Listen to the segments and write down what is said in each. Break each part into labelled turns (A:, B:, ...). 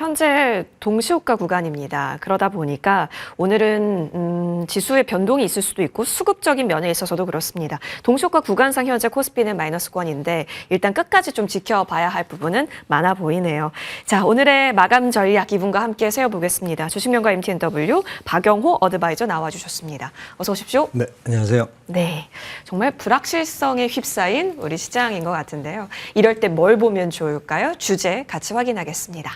A: 현재 동시호가 구간입니다. 그러다 보니까 오늘은 지수의 변동이 있을 수도 있고 수급적인 면에 있어서도 그렇습니다. 동시호가 구간상 현재 코스피는 마이너스권인데 일단 끝까지 좀 지켜봐야 할 부분은 많아 보이네요. 자, 오늘의 마감 전략 이분과 함께 세워보겠습니다. 주식명가 MTNW 박영호 어드바이저 나와주셨습니다. 어서 오십시오.
B: 네, 안녕하세요.
A: 네, 정말 불확실성에 휩싸인 우리 시장인 것 같은데요. 이럴 때 뭘 보면 좋을까요? 주제 같이 확인하겠습니다.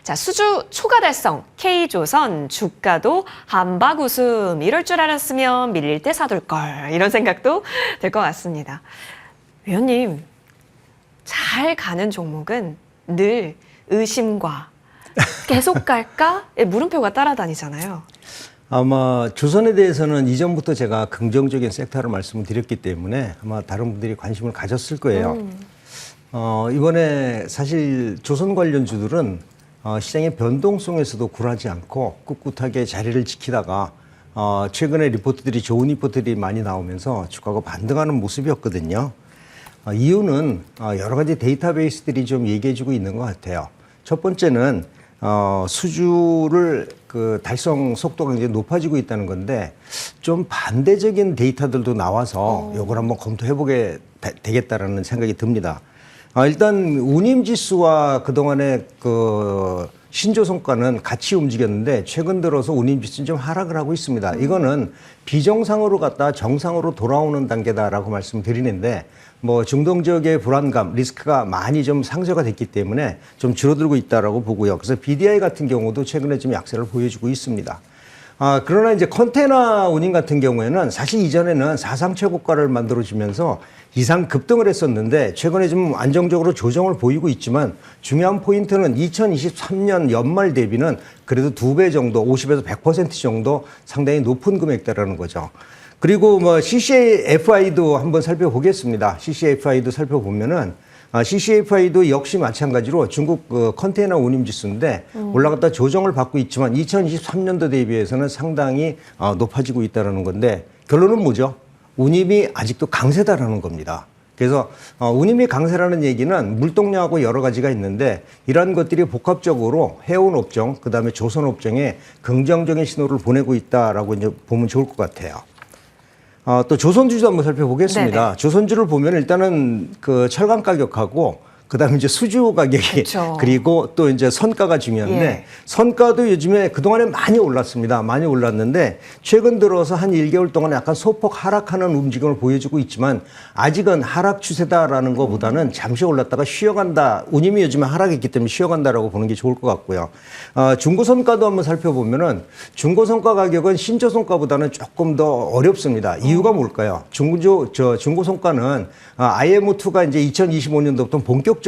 A: 자, 수주 초과 달성, K조선 주가도 한박 웃음. 이럴 줄 알았으면 밀릴 때 사둘 걸. 이런 생각도 될 것 같습니다. 위원님, 잘 가는 종목은 늘 의심과 계속 갈까? 물음표가 따라다니잖아요.
B: 아마 조선에 대해서는 이전부터 제가 긍정적인 섹터를 말씀을 드렸기 때문에 아마 다른 분들이 관심을 가졌을 거예요. 이번에 사실 조선 관련주들은 시장의 변동성에서도 굴하지 않고 꿋꿋하게 자리를 지키다가 최근에 리포트들이 좋은 리포트들이 많이 나오면서 주가가 반등하는 모습이었거든요. 이유는 여러 가지 데이터베이스들이 좀 얘기해주고 있는 것 같아요. 첫 번째는 수주를 달성 속도가 굉장히 높아지고 있다는 건데 좀 반대적인 데이터들도 나와서 이걸 한번 검토해보게 되겠다라는 생각이 듭니다. 일단 운임지수와 그동안의 신조성과는 같이 움직였는데 최근 들어서 운임지수는 좀 하락을 하고 있습니다. 이거는 비정상으로 갔다 정상으로 돌아오는 단계다라고 말씀드리는데 뭐 중동 지역의 불안감, 리스크가 많이 좀 상쇄가 됐기 때문에 좀 줄어들고 있다라고 보고요. 그래서 BDI 같은 경우도 최근에 좀 약세를 보여주고 있습니다. 그러나 이제 컨테이너 운임 같은 경우에는 사실 이전에는 사상 최고가를 만들어주면서 이상 급등을 했었는데 최근에 좀 안정적으로 조정을 보이고 있지만 중요한 포인트는 2023년 연말 대비는 그래도 2배 정도, 50에서 100% 정도 상당히 높은 금액대라는 거죠. 그리고 뭐 CCFI도 한번 살펴보겠습니다. CCFI도 살펴보면은 CCFI도 역시 마찬가지로 중국 컨테이너 운임 지수인데 올라갔다 조정을 받고 있지만 2023년도 대비해서는 상당히 높아지고 있다는 건데 결론은 뭐죠? 운임이 아직도 강세다라는 겁니다. 그래서 운임이 강세라는 얘기는 물동량하고 여러 가지가 있는데 이러한 것들이 복합적으로 해운 업종, 그다음에 조선 업종에 긍정적인 신호를 보내고 있다라고 이제 보면 좋을 것 같아요. 또 조선주도 한번 살펴보겠습니다. 네네. 조선주를 보면 일단은 철강 가격하고 그다음에 이제 수주 가격이 그쵸. 그리고 또 이제 선가가 중요한데 예. 선가도 요즘에 그동안에 많이 올랐습니다. 많이 올랐는데 최근 들어서 한 1개월 동안 약간 소폭 하락하는 움직임을 보여주고 있지만 아직은 하락 추세다라는 것보다는 잠시 올랐다가 쉬어간다. 운임이 요즘에 하락했기 때문에 쉬어간다라고 보는 게 좋을 것 같고요. 중고선가도 한번 살펴보면은 중고선가 가격은 신조선가보다는 조금 더 어렵습니다. 이유가 뭘까요? 중고선가는 IM2가 이제 2025년도부터 본격적으로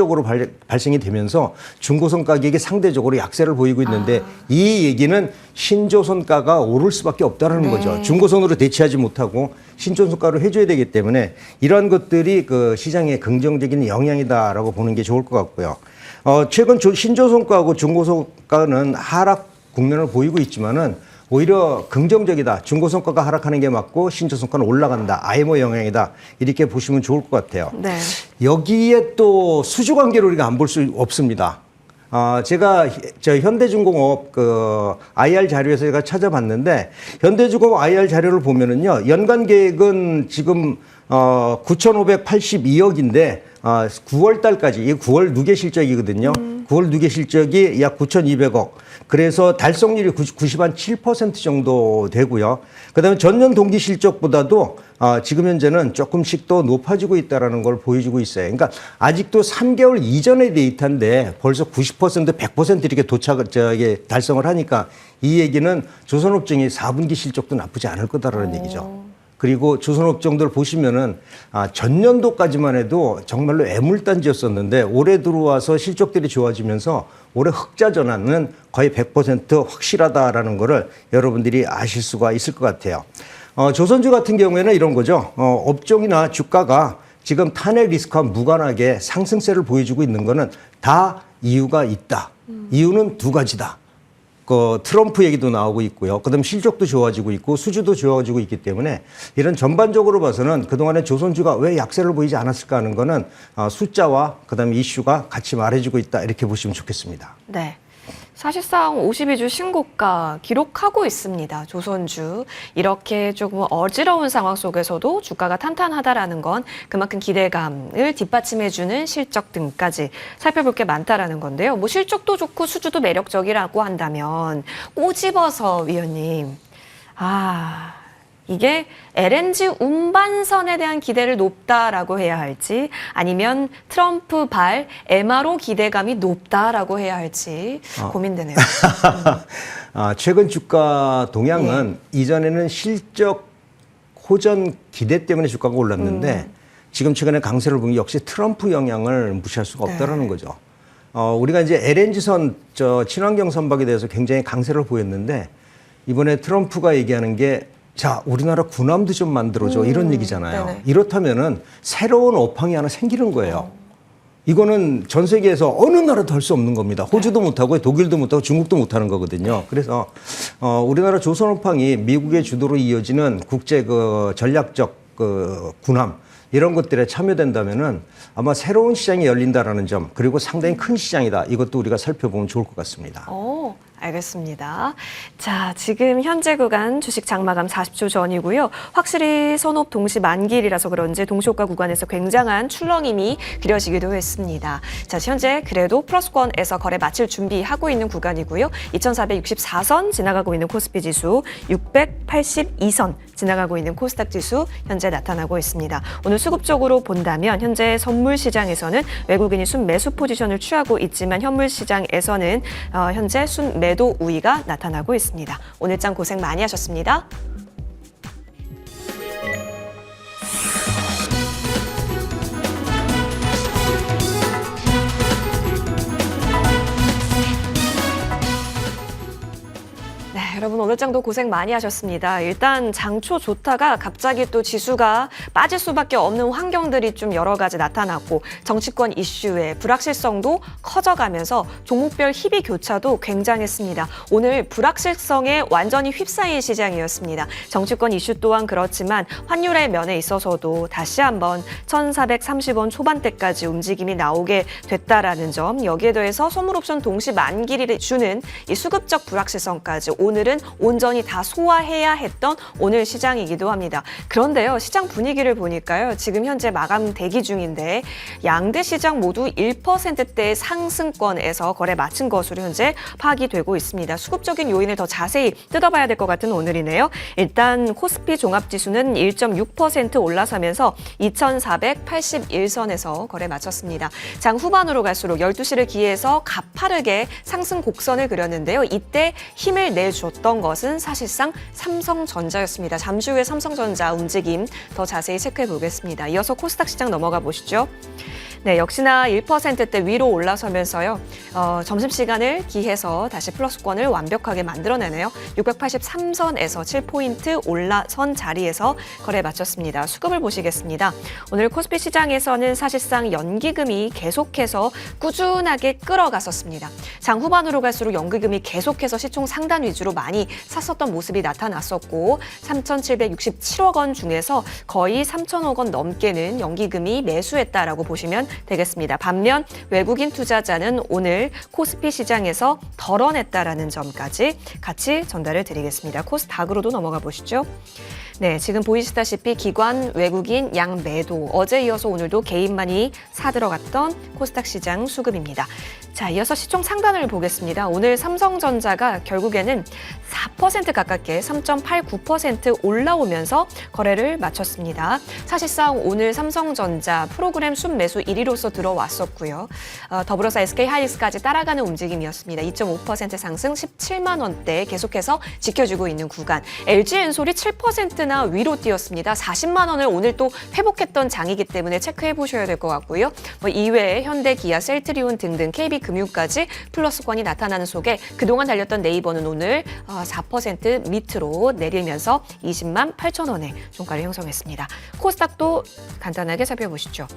B: 발생이 되면서 중고선 가격이 상대적으로 약세를 보이고 있는데 이 얘기는 신조선가가 오를 수밖에 없다는 거죠. 중고선으로 대체하지 못하고 신조선가로 해줘야 되기 때문에 이러한 것들이 시장에 긍정적인 영향이다라고 보는 게 좋을 것 같고요. 최근 신조선가하고 중고선가는 하락 국면을 보이고 있지만은 오히려 긍정적이다. 중고선가가 하락하는 게 맞고 신조선가는 올라간다. IMO 영향이다. 이렇게 보시면 좋을 것 같아요. 네. 여기에 또 수주 관계를 우리가 안 볼 수 없습니다. 제가 현대중공업 IR 자료에서 제가 찾아봤는데 현대중공업 IR 자료를 보면은요. 연간 계획은 지금 9,582억인데 9월 달까지, 이게 9월 누계 실적이거든요. 9월 누계 실적이 약 9,200억. 그래서 달성률이 97% 정도 되고요. 그다음에 전년 동기 실적보다도 지금 현재는 조금씩 더 높아지고 있다는 걸 보여주고 있어요. 그러니까 아직도 3개월 이전의 데이터인데 벌써 90%, 100% 이렇게 달성을 하니까 이 얘기는 조선업종이 4분기 실적도 나쁘지 않을 거다라는 얘기죠. 그리고 조선업종들 보시면은 전년도까지만 해도 정말로 애물단지였었는데 올해 들어와서 실적들이 좋아지면서 올해 흑자 전환은 거의 100% 확실하다라는 거를 여러분들이 아실 수가 있을 것 같아요. 조선주 같은 경우에는 이런 거죠. 업종이나 주가가 지금 탄핵 리스크와 무관하게 상승세를 보여주고 있는 거는 다 이유가 있다. 이유는 두 가지다. 트럼프 얘기도 나오고 있고요. 그다음 실적도 좋아지고 있고 수주도 좋아지고 있기 때문에 이런 전반적으로 봐서는 그동안에 조선주가 왜 약세를 보이지 않았을까 하는 거는 숫자와 그다음 이슈가 같이 말해주고 있다. 이렇게 보시면 좋겠습니다.
A: 네. 사실상 52주 신고가 기록하고 있습니다. 조선주. 이렇게 조금 어지러운 상황 속에서도 주가가 탄탄하다라는 건 그만큼 기대감을 뒷받침해주는 실적 등까지 살펴볼 게 많다라는 건데요. 뭐 실적도 좋고 수주도 매력적이라고 한다면 꼬집어서 위원님, 이게 LNG 운반선에 대한 기대를 높다라고 해야 할지 아니면 트럼프 발 MRO 기대감이 높다라고 해야 할지 고민되네요.
B: 최근 주가 동향은 이전에는 실적 호전 기대 때문에 주가가 올랐는데 지금 최근에 강세를 보면 역시 트럼프 영향을 무시할 수가 없다라는 거죠. 우리가 이제 LNG선 친환경 선박에 대해서 굉장히 강세를 보였는데 이번에 트럼프가 얘기하는 게 자, 우리나라 군함도 좀 만들어줘. 이런 얘기잖아요.
A: 네네.
B: 이렇다면은 새로운 업황이 하나 생기는 거예요. 이거는 전 세계에서 어느 나라도 할 수 없는 겁니다. 호주도 못하고 독일도 못하고 중국도 못하는 거거든요. 그래서 우리나라 조선업황이 미국의 주도로 이어지는 국제 전략적 군함 이런 것들에 참여된다면은 아마 새로운 시장이 열린다라는 점 그리고 상당히 큰 시장이다. 이것도 우리가 살펴보면 좋을 것 같습니다.
A: 알겠습니다. 자, 지금 현재 구간 주식 장마감 40초 전이고요. 확실히 선업 동시 만기일이라서 그런지 동시호가 구간에서 굉장한 출렁임이 그려지기도 했습니다. 자, 현재 그래도 플러스권에서 거래 마칠 준비하고 있는 구간이고요. 2464선 지나가고 있는 코스피 지수, 682선 지나가고 있는 코스닥 지수 현재 나타나고 있습니다. 오늘 수급적으로 본다면 현재 선물 시장에서는 외국인이 순매수 포지션을 취하고 있지만 현물 시장에서는 현재 순매도 우위가 나타나고 있습니다. 오늘장 고생 많이 하셨습니다. 여러분 오늘 장도 고생 많이 하셨습니다. 일단 장초 좋다가 갑자기 또 지수가 빠질 수밖에 없는 환경들이 좀 여러 가지 나타났고 정치권 이슈의 불확실성도 커져가면서 종목별 희비 교차도 굉장했습니다. 오늘 불확실성에 완전히 휩싸인 시장이었습니다. 정치권 이슈 또한 그렇지만 환율의 면에 있어서도 다시 한번 1,430원 초반대까지 움직임이 나오게 됐다라는 점, 여기에 더해서 선물옵션 동시 만기를 주는 이 수급적 불확실성까지 오늘은 온전히 다 소화해야 했던 오늘 시장이기도 합니다. 그런데요, 시장 분위기를 보니까요, 지금 현재 마감 대기 중인데 양대 시장 모두 1%대의 상승권에서 거래 마친 것으로 현재 파악이 되고 있습니다. 수급적인 요인을 더 자세히 뜯어봐야 될 것 같은 오늘이네요. 일단 코스피 종합지수는 1.6% 올라서면서 2,481선에서 거래 마쳤습니다. 장 후반으로 갈수록 12시를 기해서 가파르게 상승 곡선을 그렸는데요. 이때 힘을 내줬던 것은 사실상 삼성전자였습니다. 잠시 후에 삼성전자 움직임 더 자세히 체크해 보겠습니다. 이어서 코스닥 시장 넘어가 보시죠. 네, 역시나 1%대 위로 올라서면서요. 점심시간을 기해서 다시 플러스권을 완벽하게 만들어내네요. 683선에서 7포인트 올라선 자리에서 거래 마쳤습니다. 수급을 보시겠습니다. 오늘 코스피 시장에서는 사실상 연기금이 계속해서 꾸준하게 끌어갔었습니다. 장 후반으로 갈수록 연기금이 계속해서 시총 상단 위주로 많이 샀었던 모습이 나타났었고 3,767억 원 중에서 거의 3,000억 원 넘게는 연기금이 매수했다라고 보시면 되겠습니다. 반면 외국인 투자자는 오늘 코스피 시장에서 덜어냈다라는 점까지 같이 전달을 드리겠습니다. 코스닥으로도 넘어가 보시죠. 네, 지금 보이시다시피 기관, 외국인, 양 매도. 어제 이어서 오늘도 개인만이 사들어갔던 코스닥 시장 수급입니다. 자, 이어서 시총 상단을 보겠습니다. 오늘 삼성전자가 결국에는 4% 가깝게 3.89% 올라오면서 거래를 마쳤습니다. 사실상 오늘 삼성전자 프로그램 순매수 1위로서 들어왔었고요. 더불어서 SK하이닉스까지 따라가는 움직임이었습니다. 2.5% 상승 17만 원대 계속해서 지켜주고 있는 구간. LG엔솔이 7%나 위로 뛰었습니다. 40만 원을 오늘 또 회복했던 장이기 때문에 체크해 보셔야 될 것 같고요. 이외에 현대, 기아, 셀트리온 등등 KB금융까지 플러스권이 나타나는 속에 그동안 달렸던 네이버는 오늘 4% 밑으로 내리면서 20만 8천 원의 종가를 형성했습니다. 코스닥도 간단하게 살펴보시죠.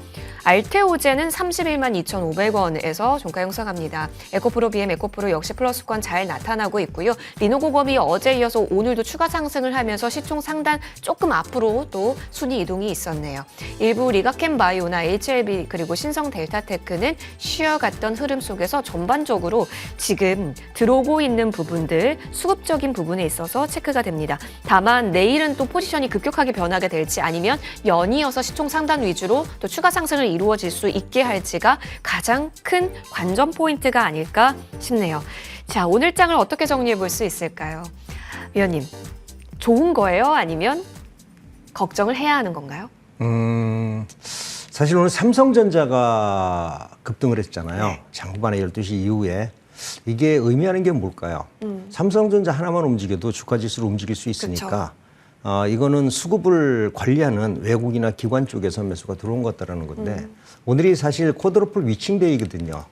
A: 알테오제는 31만 2,500원에서 종가 형성합니다. 에코프로, BM, 에코프로 역시 플러스권 잘 나타나고 있고요. 리노고검이 어제 이어서 오늘도 추가 상승을 하면서 시총 상단 하지만 조금 앞으로 또 순위 이동이 있었네요. 일부 리가켄바이오나 HLB 그리고 신성델타테크는 쉬어갔던 흐름 속에서 전반적으로 지금 들어오고 있는 부분들 수급적인 부분에 있어서 체크가 됩니다. 다만 내일은 또 포지션이 급격하게 변하게 될지 아니면 연이어서 시총 상단 위주로 또 추가 상승을 이루어질 수 있게 할지가 가장 큰 관전 포인트가 아닐까 싶네요. 자, 오늘 장을 어떻게 정리해 볼 수 있을까요? 위원님, 좋은 거예요? 아니면 걱정을 해야 하는 건가요?
B: 사실 오늘 삼성전자가 급등을 했잖아요.
A: 네.
B: 장후반에 12시 이후에. 이게 의미하는 게 뭘까요? 삼성전자 하나만 움직여도 주가지수를 움직일 수 있으니까 이거는 수급을 관리하는 외국이나 기관 쪽에서 매수가 들어온 것 같다는 건데 오늘이 사실 쿼드러플 위칭데이거든요.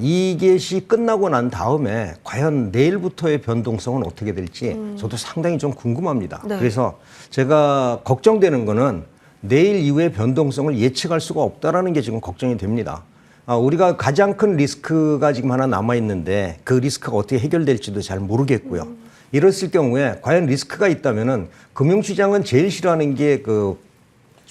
B: 이get이 끝나고 난 다음에 과연 내일부터의 변동성은 어떻게 될지 저도 상당히 좀 궁금합니다.
A: 네.
B: 그래서 제가 걱정되는 거는 내일 이후의 변동성을 예측할 수가 없다라는 게 지금 걱정이 됩니다. 우리가 가장 큰 리스크가 지금 하나 남아있는데 그 리스크가 어떻게 해결될지도 잘 모르겠고요. 이랬을 경우에 과연 리스크가 있다면은 금융시장은 제일 싫어하는 게 그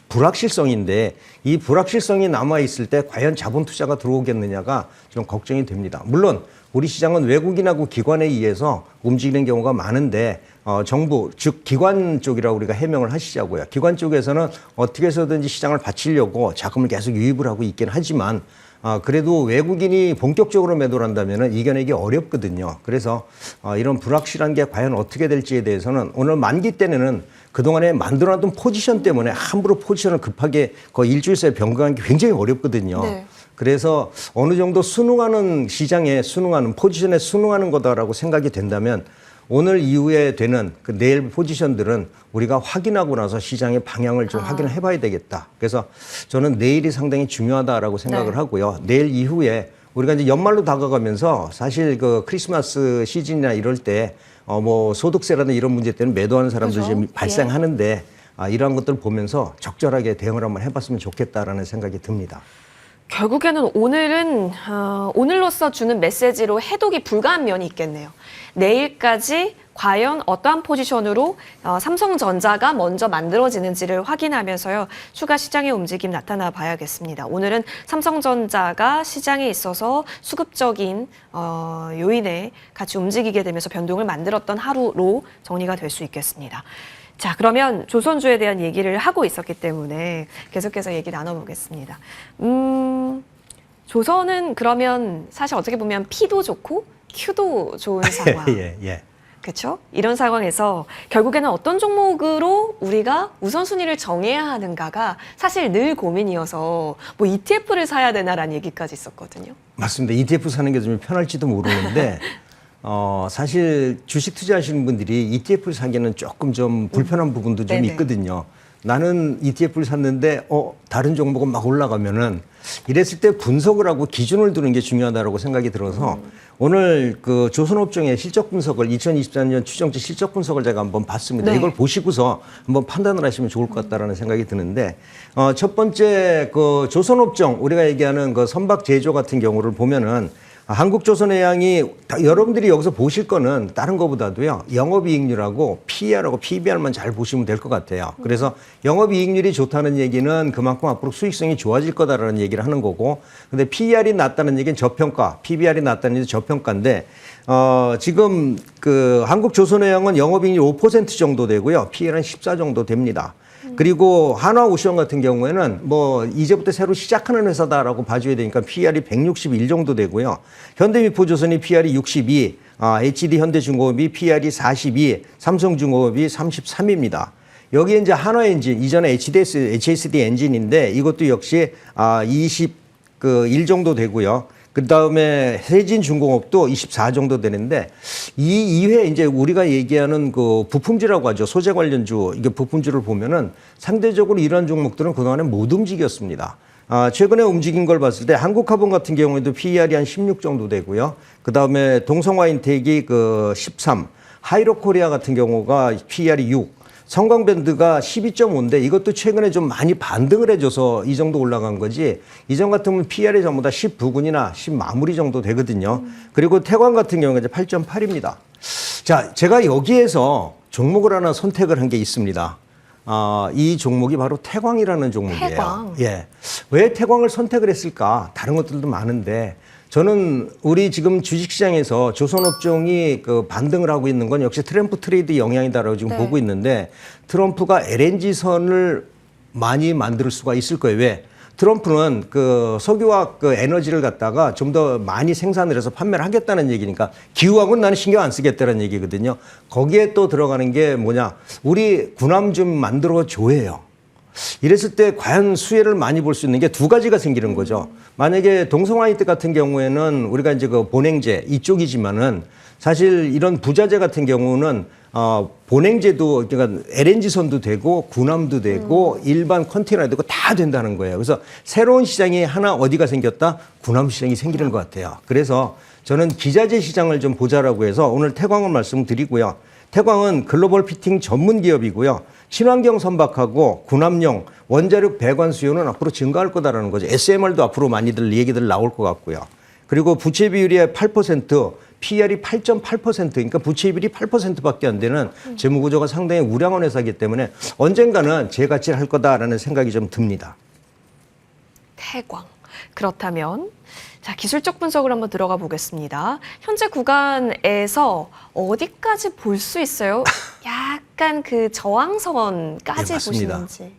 B: 불확실성인데 이 불확실성이 남아있을 때 과연 자본 투자가 들어오겠느냐가 좀 걱정이 됩니다. 물론 우리 시장은 외국인하고 기관에 의해서 움직이는 경우가 많은데 정부 즉 기관 쪽이라고 우리가 해명을 하시자고요. 기관 쪽에서는 어떻게 해서든지 시장을 받치려고 자금을 계속 유입을 하고 있긴 하지만 그래도 외국인이 본격적으로 매도를 한다면 이겨내기 어렵거든요. 그래서 이런 불확실한 게 과연 어떻게 될지에 대해서는 오늘 만기 때는 그동안에 만들어놨던 포지션 때문에 함부로 포지션을 급하게 거의 일주일 사이에 변경하는 게 굉장히 어렵거든요.
A: 네.
B: 그래서 어느 정도 순응하는 시장에 순응하는 포지션에 순응하는 거다라고 생각이 된다면 오늘 이후에 되는 그 내일 포지션들은 우리가 확인하고 나서 시장의 방향을 좀 확인을 해봐야 되겠다. 그래서 저는 내일이 상당히 중요하다라고 생각을
A: 네.
B: 하고요. 내일 이후에 우리가 이제 연말로 다가가면서 사실 그 크리스마스 시즌이나 이럴 때 뭐 소득세라든 이런 문제 때문에 매도하는 사람들이
A: 그렇죠.
B: 좀 발생하는데 이러한 것들 보면서 적절하게 대응을 한번 해봤으면 좋겠다라는 생각이 듭니다.
A: 결국에는 오늘은 오늘로서 주는 메시지로 해독이 불가한 면이 있겠네요. 내일까지 과연 어떠한 포지션으로 삼성전자가 먼저 만들어지는지를 확인하면서요. 추가 시장의 움직임 나타나 봐야겠습니다. 오늘은 삼성전자가 시장에 있어서 수급적인 요인에 같이 움직이게 되면서 변동을 만들었던 하루로 정리가 될 수 있겠습니다. 자, 그러면 조선주에 대한 얘기를 하고 있었기 때문에 계속해서 얘기 나눠보겠습니다. 조선은 그러면 사실 어떻게 보면 P도 좋고 Q도 좋은 상황.
B: 예.
A: 그렇죠? 이런 상황에서 결국에는 어떤 종목으로 우리가 우선순위를 정해야 하는가가 사실 늘 고민이어서 뭐 ETF를 사야 되나라는 얘기까지 있었거든요.
B: 맞습니다. ETF 사는 게 좀 편할지도 모르는데 사실 주식 투자하시는 분들이 ETF를 사기에는 조금 좀 불편한 부분도 좀
A: 네네.
B: 있거든요. 나는 ETF를 샀는데 다른 종목은 막 올라가면은 이랬을 때 분석을 하고 기준을 두는 게 중요하다고 생각이 들어서 오늘 그 조선업종의 실적 분석을 2024년 추정치 실적 분석을 제가 한번 봤습니다.
A: 네.
B: 이걸 보시고서 한번 판단을 하시면 좋을 것 같다라는 생각이 드는데 첫 번째 그 조선업종 우리가 얘기하는 그 선박 제조 같은 경우를 보면은 한국조선해양이 여러분들이 여기서 보실 거는 다른 거보다도요. 영업이익률하고 PER하고 PBR만 잘 보시면 될 것 같아요. 그래서 영업이익률이 좋다는 얘기는 그만큼 앞으로 수익성이 좋아질 거다라는 얘기를 하는 거고 근데 PER이 낮다는 얘기는 저평가, PBR이 낮다는 얘기는 저평가인데 지금 그 한국조선해양은 영업이익률 5% 정도 되고요. PER은 14 정도 됩니다. 그리고 한화오션 같은 경우에는 뭐 이제부터 새로 시작하는 회사다라고 봐줘야 되니까 PER이 161 정도 되고요. 현대미포조선이 PER이 62, HD 현대중공업이 PER이 42, 삼성중공업이 33입니다. 여기에 이제 한화엔진, 이전에 HSD 엔진인데 이것도 역시 21 정도 되고요. 그 다음에 세진중공업도 24 정도 되는데 이 이외에 이제 우리가 얘기하는 그 부품주라고 하죠. 소재 관련주, 이게 부품주를 보면은 상대적으로 이런 종목들은 그동안에 못 움직였습니다. 최근에 움직인 걸 봤을 때 한국화본 같은 경우에도 PER이 한 16 정도 되고요. 그 다음에 동성화인텍이 그 13, 하이로코리아 같은 경우가 PER이 6, 성광밴드가 12.5인데 이것도 최근에 좀 많이 반등을 해줘서 이 정도 올라간 거지 이전 같으면 PER이 전부 다 19군이나 10 마무리 정도 되거든요. 그리고 태광 같은 경우가 이제 8.8입니다. 자, 제가 여기에서 종목을 하나 선택을 한 게 있습니다. 이 종목이 바로 태광이라는 종목이에요.
A: 태광.
B: 예. 왜 태광을 선택을 했을까? 다른 것들도 많은데 저는 우리 지금 주식시장에서 조선업종이 그 반등을 하고 있는 건 역시 트럼프 트레이드 영향이다라고 지금
A: 네.
B: 보고 있는데 트럼프가 LNG선을 많이 만들 수가 있을 거예요. 왜? 트럼프는 그 석유와 그 에너지를 갖다가 좀 더 많이 생산을 해서 판매를 하겠다는 얘기니까 기후하고는 나는 신경 안 쓰겠다는 얘기거든요. 거기에 또 들어가는 게 뭐냐? 우리 군함 좀 만들어 줘예요. 이랬을 때 과연 수혜를 많이 볼 수 있는 게 두 가지가 생기는 거죠. 만약에 동성화이트 같은 경우에는 우리가 이제 그 본행제 이쪽이지만은 사실 이런 부자재 같은 경우는 본행제도 그러니까 LNG선도 되고 군함도 되고 일반 컨테이너도 되고 다 된다는 거예요. 그래서 새로운 시장이 하나 어디가 생겼다? 군함 시장이 생기는 것 같아요. 그래서 저는 기자재 시장을 좀 보자라고 해서 오늘 태광을 말씀드리고요. 태광은 글로벌 피팅 전문 기업이고요. 친환경 선박하고 군함용 원자력 배관 수요는 앞으로 증가할 거다라는 거죠. SMR도 앞으로 많이들 얘기들 나올 것 같고요. 그리고 부채 비율이 8%, PER이 8.8%, 그러니까 부채 비율이 8%밖에 안 되는 재무 구조가 상당히 우량한 회사이기 때문에 언젠가는 재가치를 할 거다라는 생각이 좀 듭니다.
A: 태광. 그렇다면 자, 기술적 분석을 한번 들어가 보겠습니다. 현재 구간에서 어디까지 볼 수 있어요? 약간 그 저항선까지
B: 네, 맞습니다.
A: 보시는지.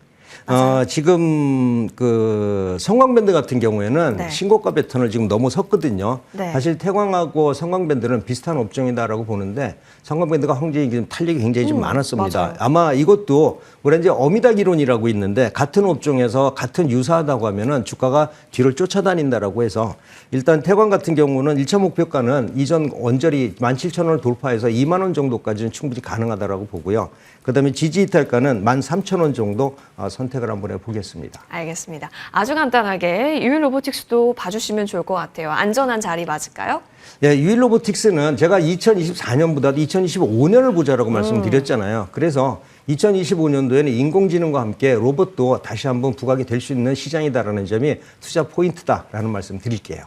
B: 지금 그 성광밴드 같은 경우에는
A: 네.
B: 신고가 패턴을 지금 넘어섰거든요.
A: 네.
B: 사실 태광하고 성광밴드는 비슷한 업종이다라고 보는데 성광밴드가 굉장히 지금 탄력이 굉장히 좀 많았습니다.
A: 맞아요.
B: 아마 이것도 우리 이제 어미닭 이론이라고 있는데 같은 업종에서 같은 유사하다고 하면은 주가가 뒤를 쫓아다닌다라고 해서 일단 태광 같은 경우는 1차 목표가는 이전 원저리 17,000원을 돌파해서 2만 원 정도까지는 충분히 가능하다라고 보고요. 그다음에 지지 이탈가는 13,000원 정도 선택을 한번 해보겠습니다.
A: 알겠습니다. 아주 간단하게 유일 로보틱스도 봐주시면 좋을 것 같아요. 안전한 자리 맞을까요?
B: 예, 유일 로보틱스는 제가 2024년보다 2025년을 보자라고 말씀드렸잖아요. 그래서 2025년도에는 인공지능과 함께 로봇도 다시 한번 부각이 될 수 있는 시장이다라는 점이 투자 포인트다라는 말씀 드릴게요.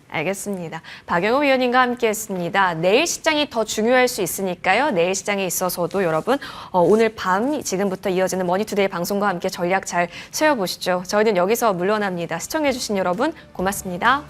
A: 알겠습니다. 박영호 위원님과 함께했습니다. 내일 시장이 더 중요할 수 있으니까요. 내일 시장에 있어서도 여러분 오늘 밤 지금부터 이어지는 머니투데이 방송과 함께 전략 잘 세워보시죠. 저희는 여기서 물러납니다. 시청해주신 여러분 고맙습니다.